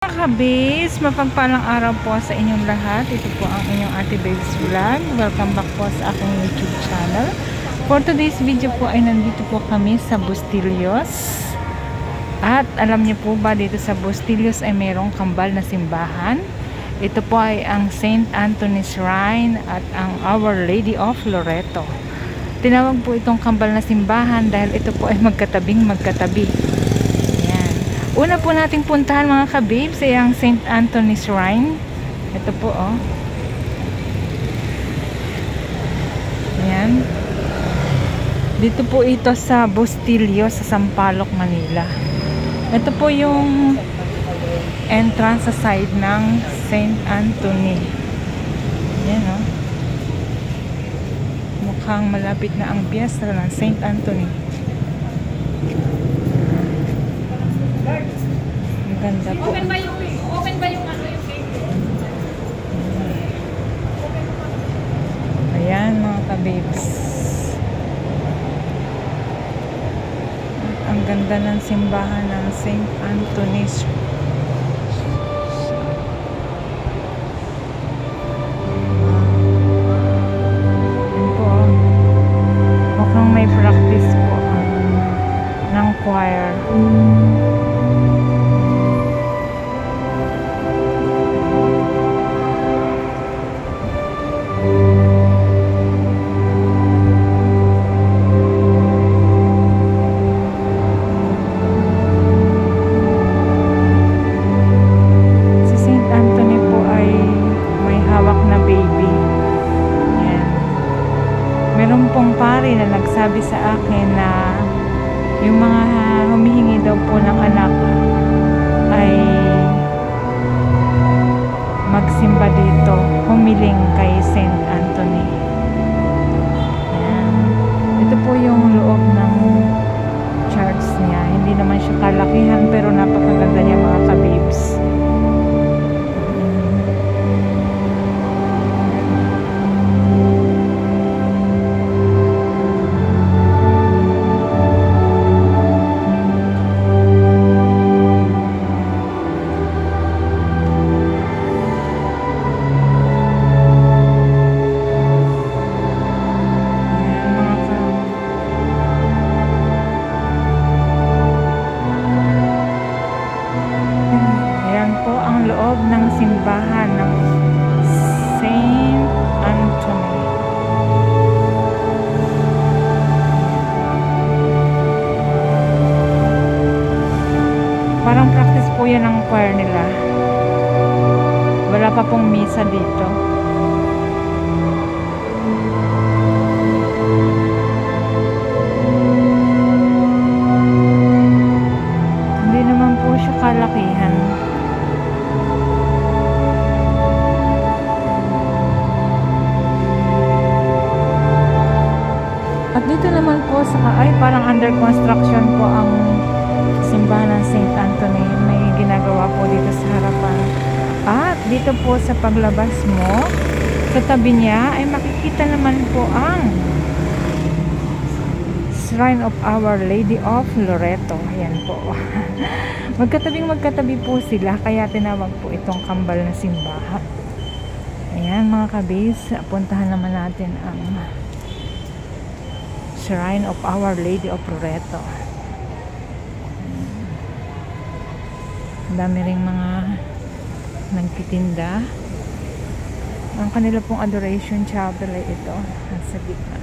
kabis, mapagpalang araw po sa inyong lahat. Ito po ang inyong Ate Babes Vlog. Welcome back po sa aking YouTube channel. For today's video po ay nandito po kami sa Bustillos. At alam niyo po ba, dito sa Bustillos ay mayroong kambal na simbahan. Ito po ay ang St. Anthony's Shrine at ang Our Lady of Loreto. Tinawag po itong kambal na simbahan dahil ito po ay magkatabing magkatabi. Una po nating puntahan mga kabibs ay ang St. Anthony's Shrine. Ito po oh. Ayan. Dito po ito sa Bustillos sa Sampaloc, Manila. Ito po yung entrance sa side ng St. Anthony. Ayan oh. Mukhang malapit na ang piyesta ng St. Anthony. Ganda po. Open ba yung ano yung gate? Ayan mga kabibs. Ang ganda ng simbahan ng St. Anthony's. Ayan po. Mukhang may practice po ng choir. Meron pong pari na nagsabi sa akin na yung mga humihingi daw po ng anak ay magsimba dito, humiling kay St. Anthony. Ayan. Ito po yung loob ng church niya. Hindi naman siya kalakihan pero napakaganda niya mga kabibs. Loob ng simbahan ng St. Anthony. Parang practice po yan ng choir nila. Wala pa pong misa dito. Hindi naman po siya kalakihan. At dito naman po ay parang under construction po ang simbahan ng St. Anthony. May ginagawa po dito sa harapan. At dito po sa paglabas mo, sa tabi niya ay makikita naman po ang Shrine of Our Lady of Loreto. Ayan po. Magkatabi po sila, kaya tinawag po itong kambal na simbahan. Ayan mga kabis, puntahan naman natin ang Shrine of Our Lady of Loreto. Ang dami ring mga nagtitinda. Ang kanila pong adoration chapel ay ito, nasa gitna.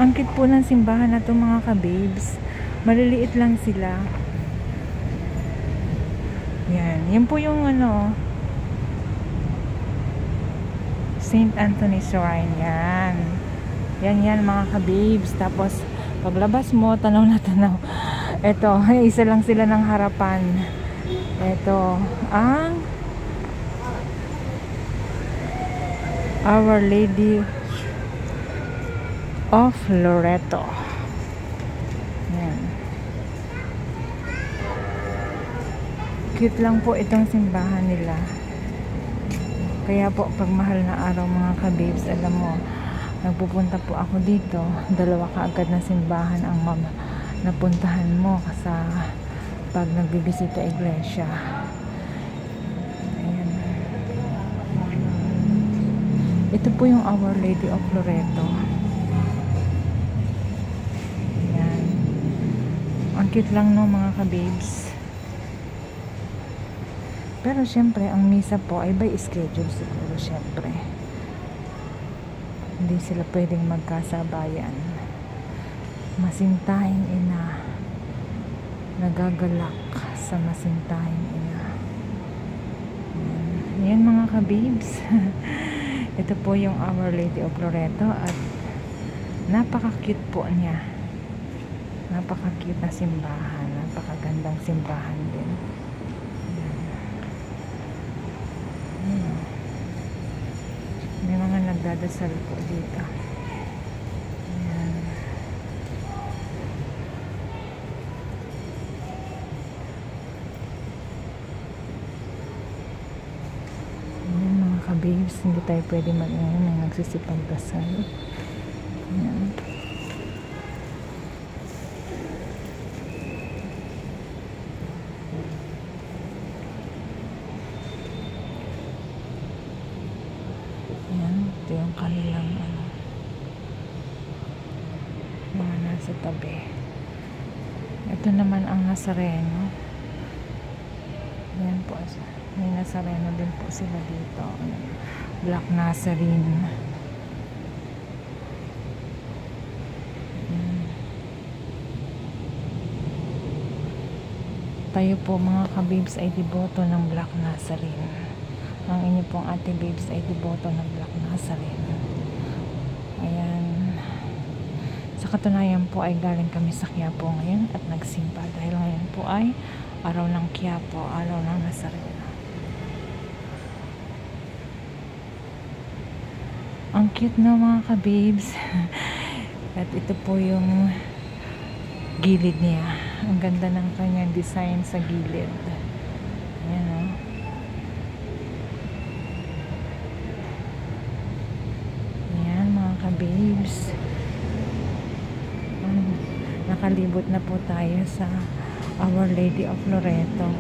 Ang cute po ng simbahan na ito mga kabibs. Maliliit lang sila. Yan po yung ano, St. Anthony's Shrine. Yan mga kabibs. Tapos paglabas mo, tanaw na tanaw. Ito, isa lang sila ng harapan. Ito ang Our Lady of Loreto. Yan. Cute lang po itong simbahan nila. Kaya po pag mahal na araw mga kabibs, alam mo, nagpupunta po ako dito, dalawa kaagad na simbahan ang napuntahan mo sa pag nagbibisita iglesia. Ayan. Ito po yung Our Lady of Loreto. Ayan. Ang cute lang no mga kababes. Pero syempre ang misa po ay by schedule siguro syempre. Hindi sila pwedeng magkasabayan. Masintahing ina, nagagalak sa masintahing ina. Ayan mga kababes. Ito po yung Our Lady of Loreto at napaka-cute po niya. Napaka-cute na simbahan. Napakagandang simbahan din. Ayan. May mga nagdadasal po dito. Ayan. Ayan mga kababes, hindi tayo pwede mag-ayan ng nagsisipag dasal. Ayan. Ito yung kanilang mga nasa tabi. Ito naman ang Nazareno. Yan po, may Nazareno din po sila dito. Black Nazarene. Tayo po mga kababes ay deboto ng Black Nazarene. Ang inyo pong ate babes ay deboto ng Black Nazarene. Ayan. Sa katunayan po ay galing kami sa Quiapo ngayon at nagsimba dahil ngayon po ay araw ng Quiapo, araw ng Nazareno. Ang cute na mga kababes. At ito po yung gilid niya. Ang ganda ng kanyang design sa gilid. Ayan o. Kababes, nakalibot na po tayo sa Our Lady of Loreto.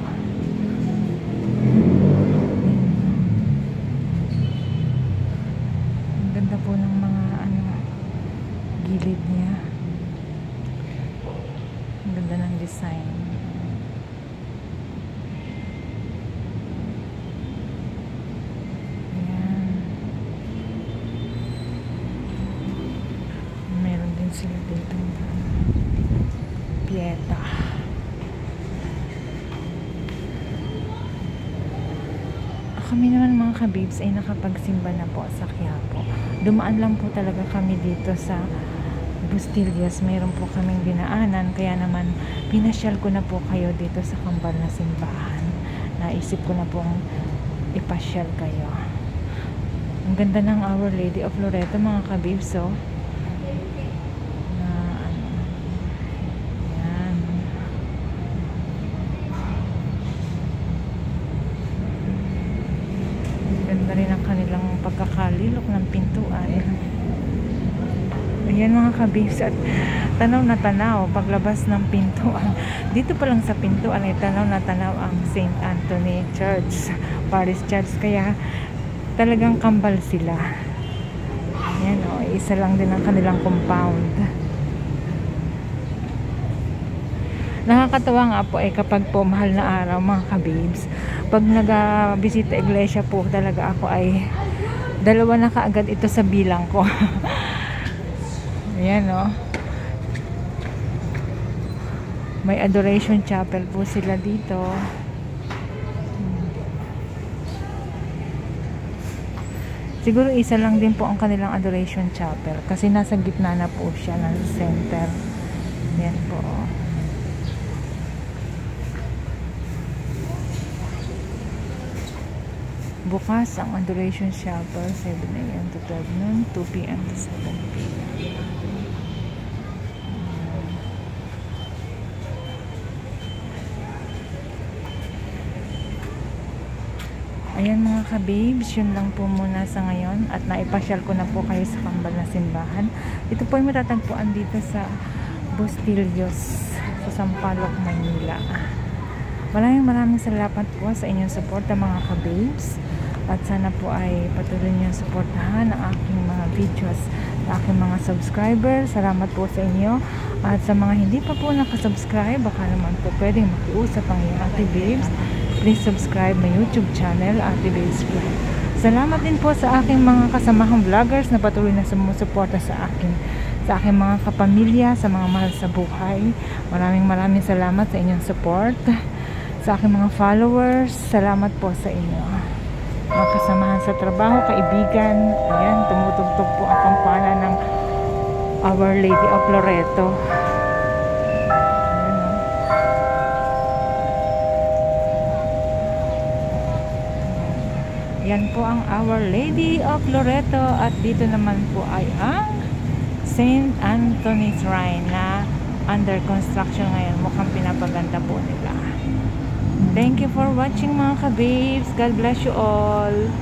Ang ganda po ng mga gilid niya. Ang ganda ng design. Sila dito Pieta. Kami naman mga kababes ay nakapagsimba na po sa Quiapo. Dumaan lang po talaga kami dito sa Bustillos. Mayroon po kaming dinaanan, kaya naman pinasyal ko na po kayo dito sa kambal na simbahan. Naisip ko na pong ipasyal kayo. Ang ganda ng Our Lady of Loreto mga kababes. So ganda rin ang kanilang pagkakalilok ng pintuan. Ayan mga kababes, at tanaw na tanaw paglabas ng pintuan. Dito pa lang sa pintuan ay tanaw na tanaw ang St. Anthony Church, Parish Church, kaya talagang kambal sila. Ayan o, isa lang din ang kanilang compound. Nakakatawa nga po ay kapag po mahal na araw mga kababes, pag nag-bisita iglesia po talaga ako ay dalawa na kaagad ito sa bilang ko. Ayan o. May adoration chapel po sila dito. Siguro isa lang din po ang kanilang adoration chapel kasi nasa gitna na po siya, nasa center. Ayan po. Bukas ang adoration chapel 7 AM to 12 noon, 2 PM to 7 PM. Ayan mga kababes, yun lang po muna sa ngayon at naipasyal ko na po kayo sa kambal na simbahan. Ito po ay matatagpuan dito sa Bustillos sa Sampaloc, Manila. Maraming salamat po sa inyong suporta mga ka-babes. At sana po ay patuloy niyong suportahan ang aking mga videos, ang aking mga subscribers. Salamat po sa inyo. At sa mga hindi pa po nakasubscribe, baka naman po pwedeng makiusap ang iyong Ate Babes. Please subscribe my YouTube channel, Ate Babes Vlog. Salamat din po sa aking mga kasamahang vloggers na patuloy na sumusuporta sa aking mga kapamilya, sa mga mahal sa buhay. Maraming salamat sa inyong support. Sa aking mga followers, salamat po sa inyo. Mga kasamahan sa trabaho, kaibigan. Ayan, tumutugtog po ang kampana ng Our Lady of Loreto. Yan po ang Our Lady of Loreto. At dito naman po ay ang St. Anthony Shrine na under construction ngayon. Mukhang pinapaganda po nila. Thank you for watching mga ka-babes. God bless you all.